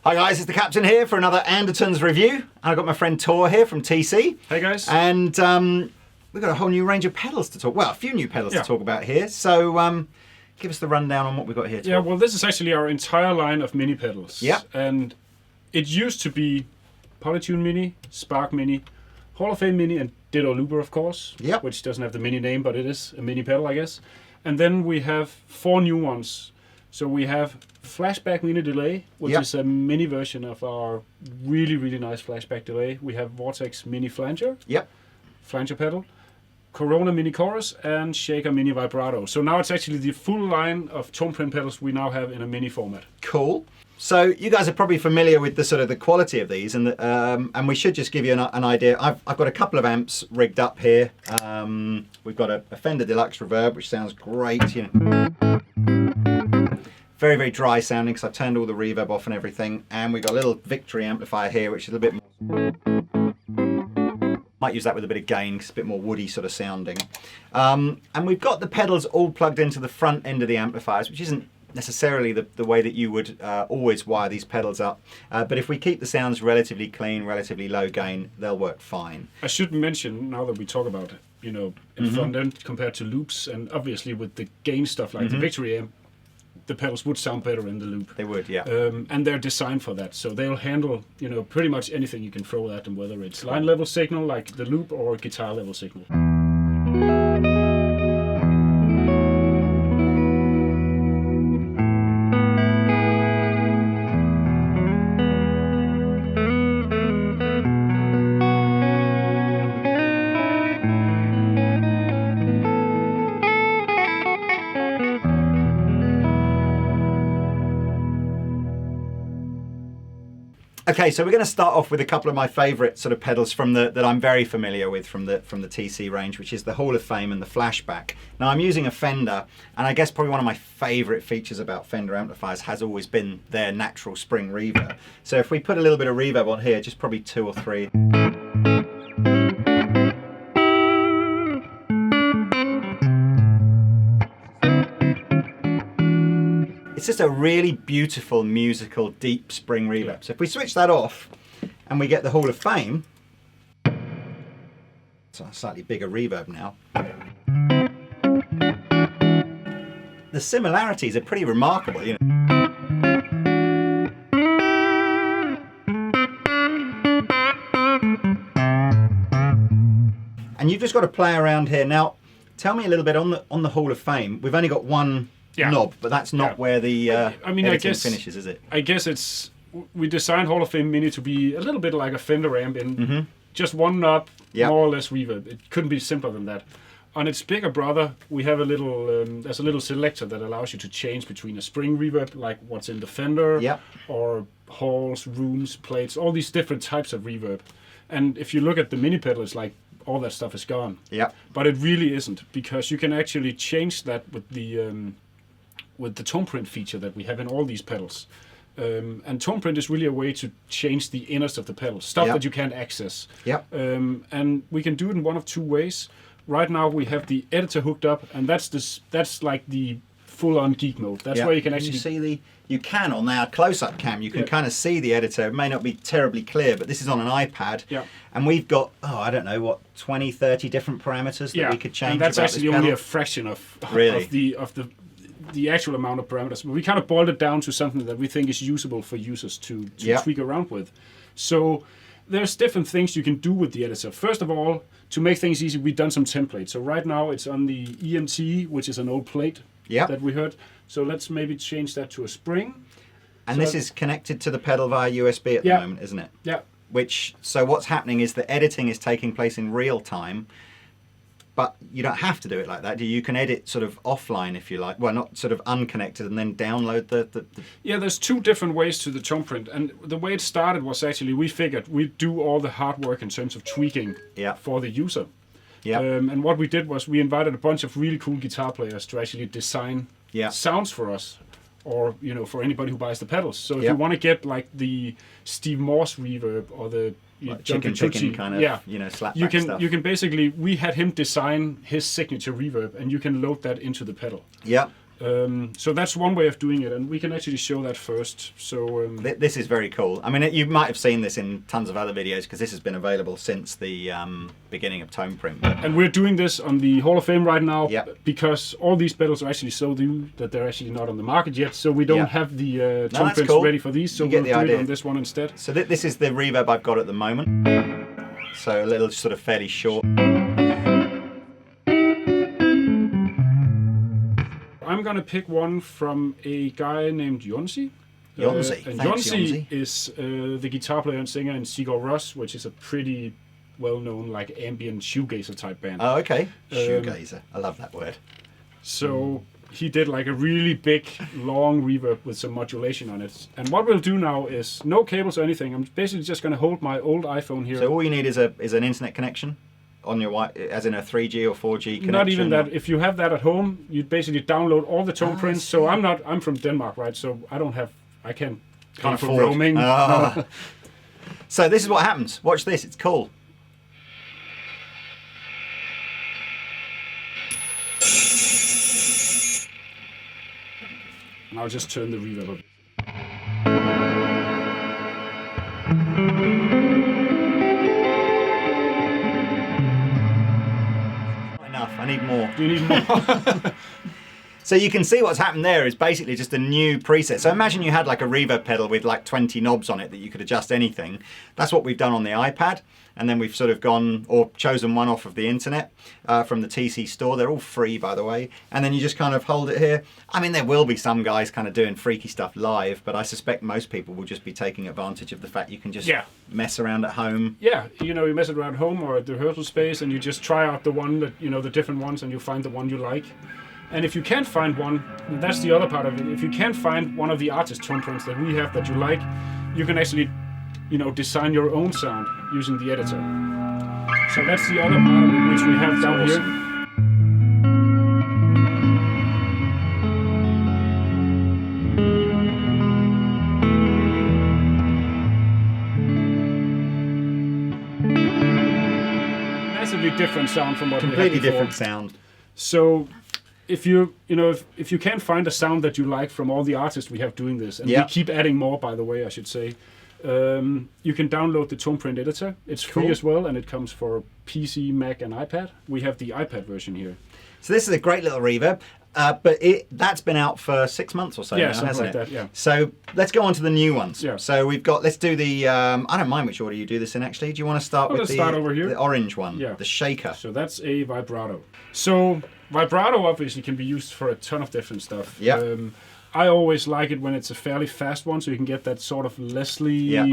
Hi guys, it's the Captain here for another Andertons review. I've got my friend Tor here from TC. Hey guys. And we've got a whole new range of pedals to talk, well, a few new pedals to talk about here. So give us the rundown on what we've got here, Tor. Yeah, well this is actually our entire line of mini pedals. Yeah. And it used to be Polytune Mini, Spark Mini, Hall of Fame Mini, and Ditto Looper, of course. Yep. Which doesn't have the mini name, but it is a mini pedal, I guess. And then we have 4 new ones. So we have Flashback Mini Delay, which is a mini version of our really, really nice flashback delay. We have Vortex Mini Flanger, Flanger pedal, Corona Mini Chorus, and Shaker Mini Vibrato. So now it's actually the full line of tone print pedals we now have in a mini format. Cool. So you guys are probably familiar with the sort of the quality of these, and we should just give you an idea. I've got a couple of amps rigged up here. We've got a Fender Deluxe Reverb, which sounds great, you know. Very, very dry sounding because I've turned all the reverb off and everything. And we've got a little Victory amplifier here, which is a bit more... Might use that with a bit of gain because it's a bit more woody sort of sounding. And we've got the pedals all plugged into the front end of the amplifiers, which isn't necessarily the way that you would always wire these pedals up. But if we keep the sounds relatively clean, relatively low gain, they'll work fine. I should mention, now that we talk about, you know, in front end compared to loops, and obviously with the gain stuff like the Victory amp, the pedals would sound better in the loop. They would, yeah. And they're designed for that, so they'll handle, you know, pretty much anything you can throw at them, whether it's line level signal like the loop or guitar level signal. Okay, so we're going to start off with a couple of my favourite sort of pedals from that I'm very familiar with from the TC range, which is the Hall of Fame and the Flashback. Now I'm using a Fender, and I guess probably one of my favourite features about Fender amplifiers has always been their natural spring reverb. So if we put a little bit of reverb on here, just probably 2 or 3. It's just a really beautiful, musical, deep spring reverb. So if we switch that off and we get the Hall of Fame, it's a slightly bigger reverb now. The similarities are pretty remarkable, you know. And you've just got to play around here. Now, tell me a little bit on the Hall of Fame. We've only got one knob, but that's not where the editing finishes, is it? I guess we designed Hall of Fame Mini to be a little bit like a Fender amp in just one knob, more or less reverb. It couldn't be simpler than that. On its bigger brother, we have a little, there's a little selector that allows you to change between a spring reverb, like what's in the Fender, or halls, rooms, plates, all these different types of reverb. And if you look at the mini pedal, it's like all that stuff is gone. But it really isn't, because you can actually change that with the tone print feature that we have in all these pedals. And tone print is really a way to change the inners of the pedals, stuff that you can't access. And we can do it in one of 2 ways. Right now we have the editor hooked up, and that's like the full-on geek mode. That's where you can actually see you can on our close-up cam, you can kind of see the editor. It may not be terribly clear, but this is on an iPad. And we've got, I don't know, what, 20, 30 different parameters that we could change. And that's actually only a fraction of the actual amount of parameters. But we kind of boiled it down to something that we think is usable for users to tweak around with. So there's different things you can do with the editor. First of all, to make things easy, we've done some templates. So right now it's on the EMT, which is an old plate that we heard. So let's maybe change that to a spring. And this is connected to the pedal via USB at the moment, isn't it? So what's happening is the editing is taking place in real time. But you don't have to do it like that. You can edit sort of offline if you like. Well, not sort of unconnected and then download the... Yeah, there's 2 different ways to the tone print. And the way it started was actually, we figured we'd do all the hard work in terms of tweaking for the user. And what we did was we invited a bunch of really cool guitar players to actually design sounds for us, or, you know, for anybody who buys the pedals. So if you want to get like the Steve Morse reverb or the like chicken kind of, you know, slapback stuff. You can basically, we had him design his signature reverb, and you can load that into the pedal. So that's one way of doing it, and we can actually show that first. So this is very cool. I mean, you might have seen this in tons of other videos because this has been available since the beginning of Tone Print. And we're doing this on the Hall of Fame right now because all these pedals are actually so new that they're actually not on the market yet. So we don't have the Tone Prints ready for these. So we'll do it on this one instead. So this is the reverb I've got at the moment. So a little sort of fairly short. I'm gonna pick one from a guy named Jonsi. Jonsi. And Jonsi is the guitar player and singer in Sigur Rós, which is a pretty well-known like ambient shoegazer type band. Oh, okay. Shoegazer. I love that word. So he did like a really big, long reverb with some modulation on it. And what we'll do now is no cables or anything. I'm basically just gonna hold my old iPhone here. So all you need is an internet connection on your, as in a 3G or 4G connection? Not even that. If you have that at home, you'd basically download all the tone prints. So I'm from Denmark, right? So I can't pay for roaming. Oh. So this is what happens. Watch this. It's cool. And I'll just turn the reverb up. I need more. Do you need more? So you can see what's happened there is basically just a new preset. So imagine you had like a reverb pedal with like 20 knobs on it that you could adjust anything. That's what we've done on the iPad. And then we've sort of gone or chosen one off of the internet from the TC store. They're all free, by the way. And then you just kind of hold it here. I mean, there will be some guys kind of doing freaky stuff live, but I suspect most people will just be taking advantage of the fact you can just mess around at home. Yeah, you mess around at home or at the rehearsal space and you just try out the one that, the different ones and you find the one you like. And if you can't find one, that's the other part of it. If you can't find one of the artist tone prints that we have that you like, you can actually, design your own sound using the editor. So that's the other part of it, which we have down here. Massively different sound from what we had before. Completely different sound. So if you if you can't find a sound that you like from all the artists we have doing this, and we keep adding more, by the way, I should say, you can download the Tone Print editor. It's free as well, and it comes for PC, Mac, and iPad. We have the iPad version here. So this is a great little reverb, but that's been out for 6 months or so now, hasn't it? That, yeah. So let's go on to the new ones. Yeah. So we've got, let's do the, I don't mind which order you do this in actually. Do you want to start with start over here. The orange one, yeah. The shaker? So that's a vibrato. So vibrato obviously can be used for a ton of different stuff. Yeah. I always like it when it's a fairly fast one, so you can get that sort of Leslie. Yeah.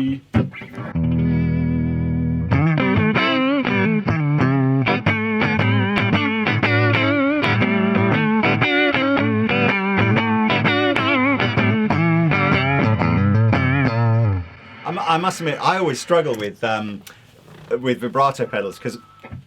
I must admit, I always struggle with vibrato pedals because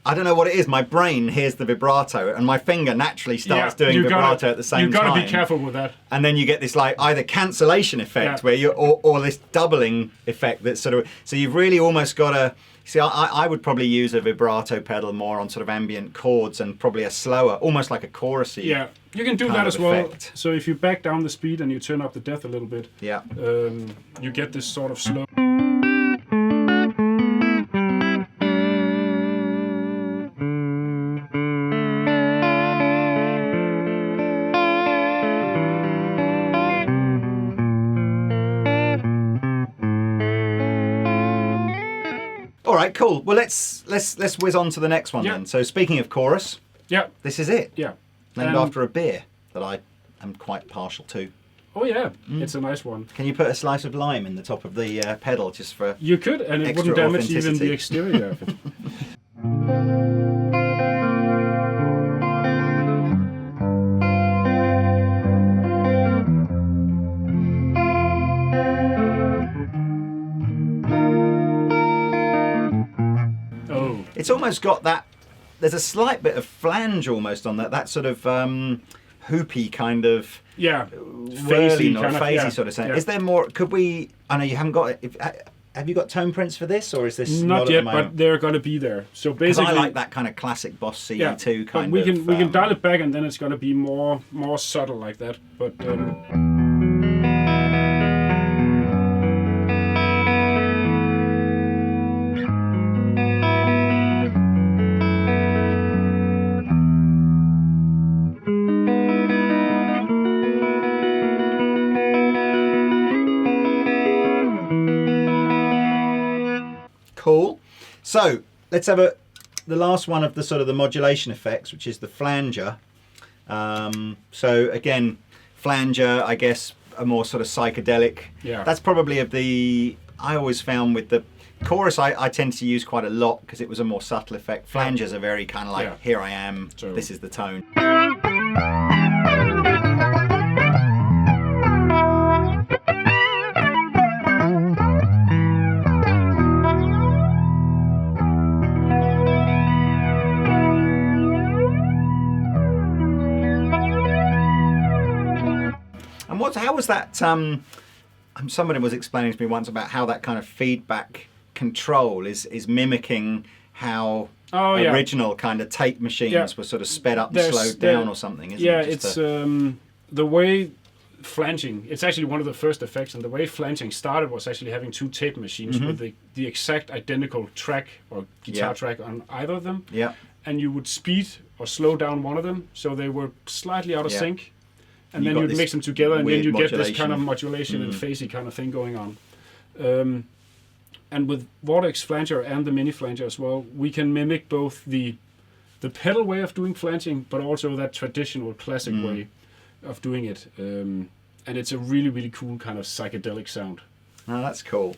I don't know what it is. My brain hears the vibrato and my finger naturally starts doing vibrato at the same time. You've got to be careful with that. And then you get this like either cancellation effect where you or this doubling effect that's sort of, so you've really almost got to, see I would probably use a vibrato pedal more on sort of ambient chords and probably a slower, almost like a chorusy. Yeah, you can do that as well. So if you back down the speed and you turn up the depth a little bit, you get this sort of slow. All right, cool. Well, let's whiz on to the next one then. So speaking of chorus, this is it. Yeah. Named after a beer that I am quite partial to. Oh yeah, it's a nice one. Can you put a slice of lime in the top of the pedal just for You could, and it wouldn't damage even the exterior of it. It's almost got that, there's a slight bit of flange almost on that sort of hoopy kind of, phasey, phasey sort of sound. Is there more, could we, I know you haven't got it, have you got tone prints for this, or is this not yet? at the moment? But they're going to be there. So Because basically, I like that kind of classic Boss CE2 kind but of. we can dial it back, and then it's going to be more subtle like that. But Cool. So let's have the last one of the sort of the modulation effects, which is the flanger. So again, flanger, I guess, a more sort of psychedelic. Yeah. That's probably I always found with the chorus, I tend to use quite a lot because it was a more subtle effect. Flangers are very kind of like, here I am, So, this is the tone. And how was that? Somebody was explaining to me once about how that kind of feedback control is mimicking how original kind of tape machines were sort of sped up and slowed down or something, isn't it? Yeah, it's the way flanging. It's actually one of the first effects, and the way flanging started was actually having two tape machines with the exact identical track or guitar track on either of them. Yeah. And you would speed or slow down one of them, so they were slightly out of sync. And then you'd mix them together, and then you get this kind of modulation and phasey kind of thing going on. And with Vortex Flanger and the Mini Flanger as well, we can mimic both the pedal way of doing flanging, but also that traditional classic way of doing it. And it's a really, really cool kind of psychedelic sound. Oh, that's cool.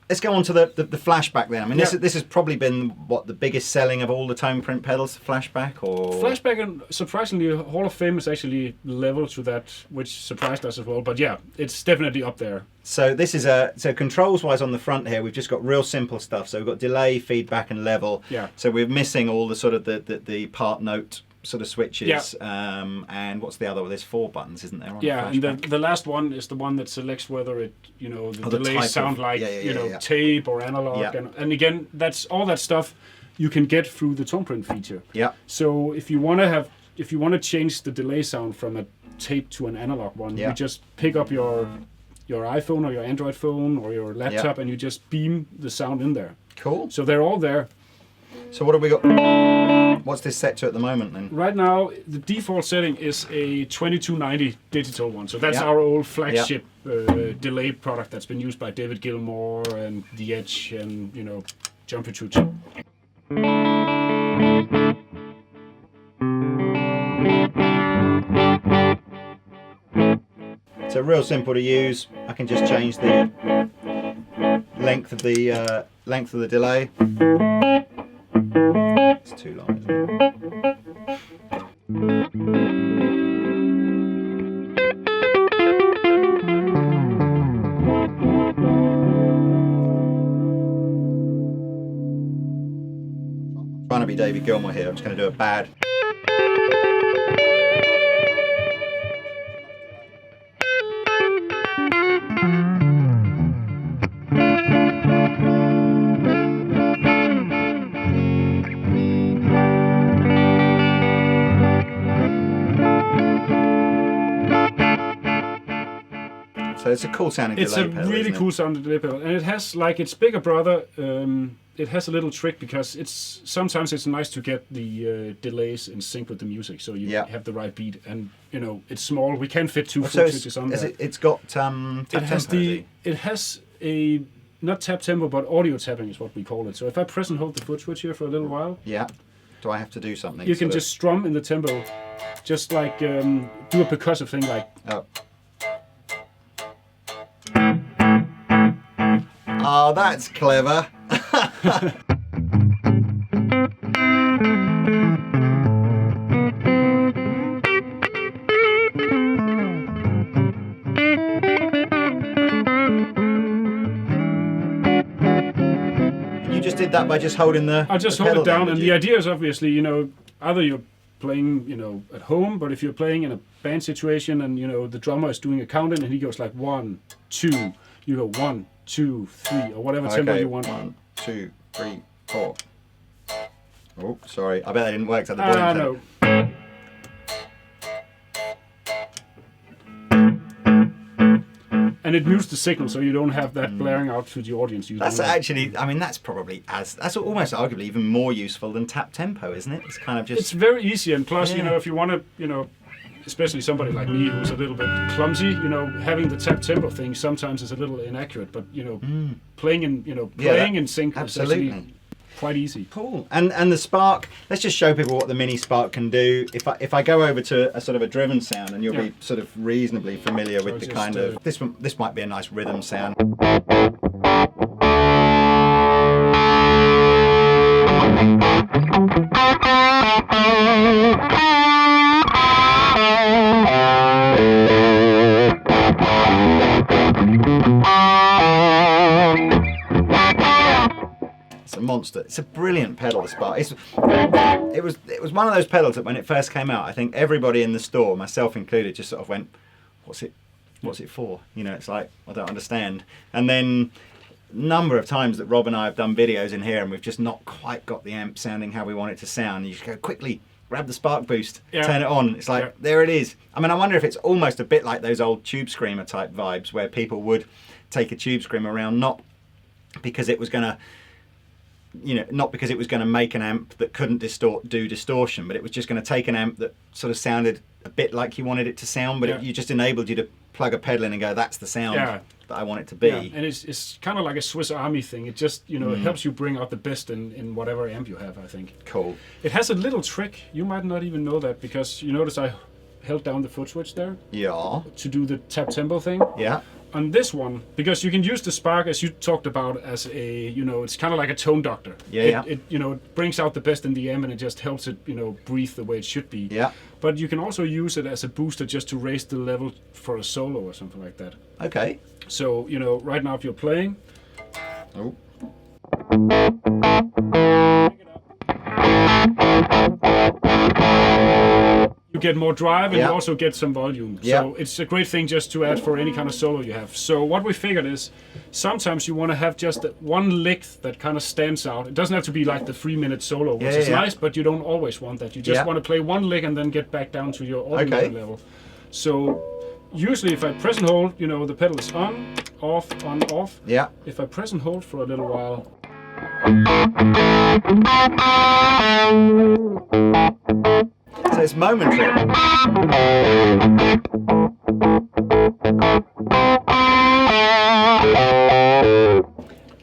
Let's go on to the flashback then. I mean, this has probably been the biggest selling of all the tone print pedals, the flashback, or flashback, and surprisingly, Hall of Fame is actually level to that, which surprised us as well. But yeah, it's definitely up there. So this is so controls wise on the front here, we've just got real simple stuff. So we've got delay, feedback, and level. Yeah. So we're missing all the sort of the part note sort of switches. And what's the other one? There's 4 buttons, isn't there? On and the last one is the one that selects whether it, the delays sound like tape or analog, and again, that's all that stuff you can get through the tone print feature. Yeah. So if you want to change the delay sound from a tape to an analog one, you just pick up your iPhone or your Android phone or your laptop, and you just beam the sound in there. Cool. So they're all there. So what have we got? What's this set to at the moment then? Right now, the default setting is a 2290 digital one. So that's our old flagship delay product that's been used by David Gilmour and The Edge and, John Petrucci. So real simple to use. I can just change the length of the delay. It's too long, isn't it? Trying to be David Gilmour here. I'm just going to do a bad. So it's a cool sounding delay pedal. It's a really cool sounding delay pedal, and it has, like its bigger brother, it has a little trick because sometimes it's nice to get the delays in sync with the music, so you have the right beat. And it's small. We can't fit 2 foot switches on there. It's got tap tempo. It has a not tap tempo, but audio tapping is what we call it. So if I press and hold the foot switch here for a little while, do I have to do something? You can just strum in the tempo, just like do a percussive thing like. Oh, that's clever. just did that by just holding the I'll just the hold pedal it down, and did the you? idea is obviously, you know, either you're playing, you know, at home, but if you're playing in a band situation and, you know, the drummer is doing a count-in and he goes like 1, 2, you go 1, 2, 3, or whatever tempo you want. 1, 2, 3, 4. Oh, sorry. I bet that didn't work. So the volume No. And it mutes the signal, so you don't have that blaring out to the audience. That's actually, I mean, that's probably that's almost arguably even more useful than tap tempo, isn't it? It's kind of just. It's very easy, and plus, you know, if you want to, you know, especially somebody like me who's a little bit clumsy, you know, having the tap tempo thing sometimes is a little inaccurate, but you know, playing in sync is actually quite easy. Cool. And the Spark, let's just show people what the Mini Spark can do. If I go over to a sort of a driven sound, and you'll be sort of reasonably familiar with the kind of this might be a nice rhythm sound. It's a monster. It's a brilliant pedal, the Spark. It was one of those pedals that when it first came out, I think everybody in the store, myself included, just sort of went, what's it for? You know, it's like, I don't understand. And then number of times that Rob and I have done videos in here and we've just not quite got the amp sounding how we want it to sound. You just go quickly, grab the Spark Boost, turn it on. It's like, there it is. I mean, I wonder if it's almost a bit like those old Tube Screamer type vibes where people would take a Tube Screamer around, not because it was going to, you know, not because it was going to make an amp that couldn't do distortion, but it was just going to take an amp that sort of sounded a bit like you wanted it to sound, but it just enabled you to plug a pedal in and go, that's the sound that I want it to be. Yeah. And it's kind of like a Swiss Army thing. It just, you know, it helps you bring out the best in whatever amp you have, I think. Cool. It has a little trick. You might not even know that because you notice I held down the foot switch there. Yeah. To do the tap tempo thing. Yeah. On this one, because you can use the Spark as you talked about as a, you know, it's kind of like a tone doctor. It you know, it brings out the best in the amp and it just helps it, you know, breathe the way it should be. Yeah. But you can also use it as a booster just to raise the level for a solo or something like that. Okay. So, you know, right now if you're playing. Oh. You get more drive and you also get some volume. Yeah. So it's a great thing just to add for any kind of solo you have. So what we figured is sometimes you want to have just one lick that kind of stands out. It doesn't have to be like the 3-minute solo, which is nice, but you don't always want that. You just want to play one lick and then get back down to your ordinary level. So usually if I press and hold, you know, the pedal is on, off. Yeah. If I press and hold for a little while. So it's momentary.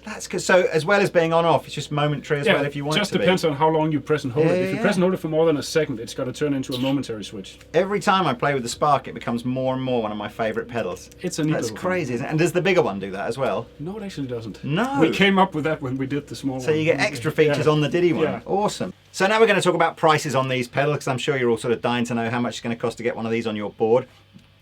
That's good. So as well as being on off, it's just momentary as well if you want it to be. Just depends on how long you press and hold it. If you press and hold it for more than a second, it's got to turn into a momentary switch. Every time I play with the Spark, it becomes more and more one of my favourite pedals. It's a neat That's crazy, isn't it? And does the bigger one do that as well? No, it actually doesn't. No. We came up with that when we did the small one. So you get extra features on the Diddy one. Yeah. Awesome. So now we're going to talk about prices on these pedals, because I'm sure you're all sort of dying to know how much it's going to cost to get one of these on your board.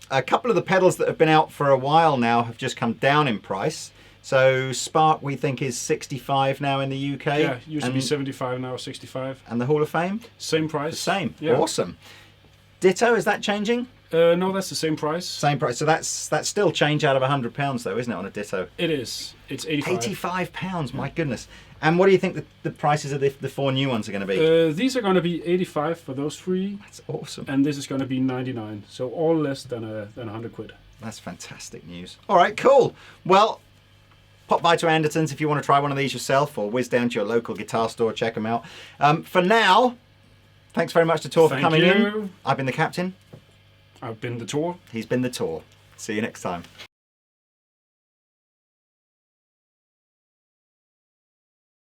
A couple of the pedals that have been out for a while now have just come down in price. So Spark, we think, is 65 now in the UK. Yeah, used to be 75, now 65. And the Hall of Fame? Same price. The same. Yeah. Awesome. Ditto, is that changing? No, that's the same price. Same price. So that's still change out of £100 though, isn't it, on a Ditto? It is. It's 85. £85, my goodness. And what do you think the prices of the 4 new ones are going to be? These are going to be 85 for those 3. That's awesome. And this is going to be 99. So all less than 100 quid. That's fantastic news. All right, cool. Well, pop by to Andertons if you want to try one of these yourself, or whiz down to your local guitar store, check them out. For now, thanks very much to Tor for coming in. I've been the Captain. I've been the Tor. He's been the Tor. See you next time.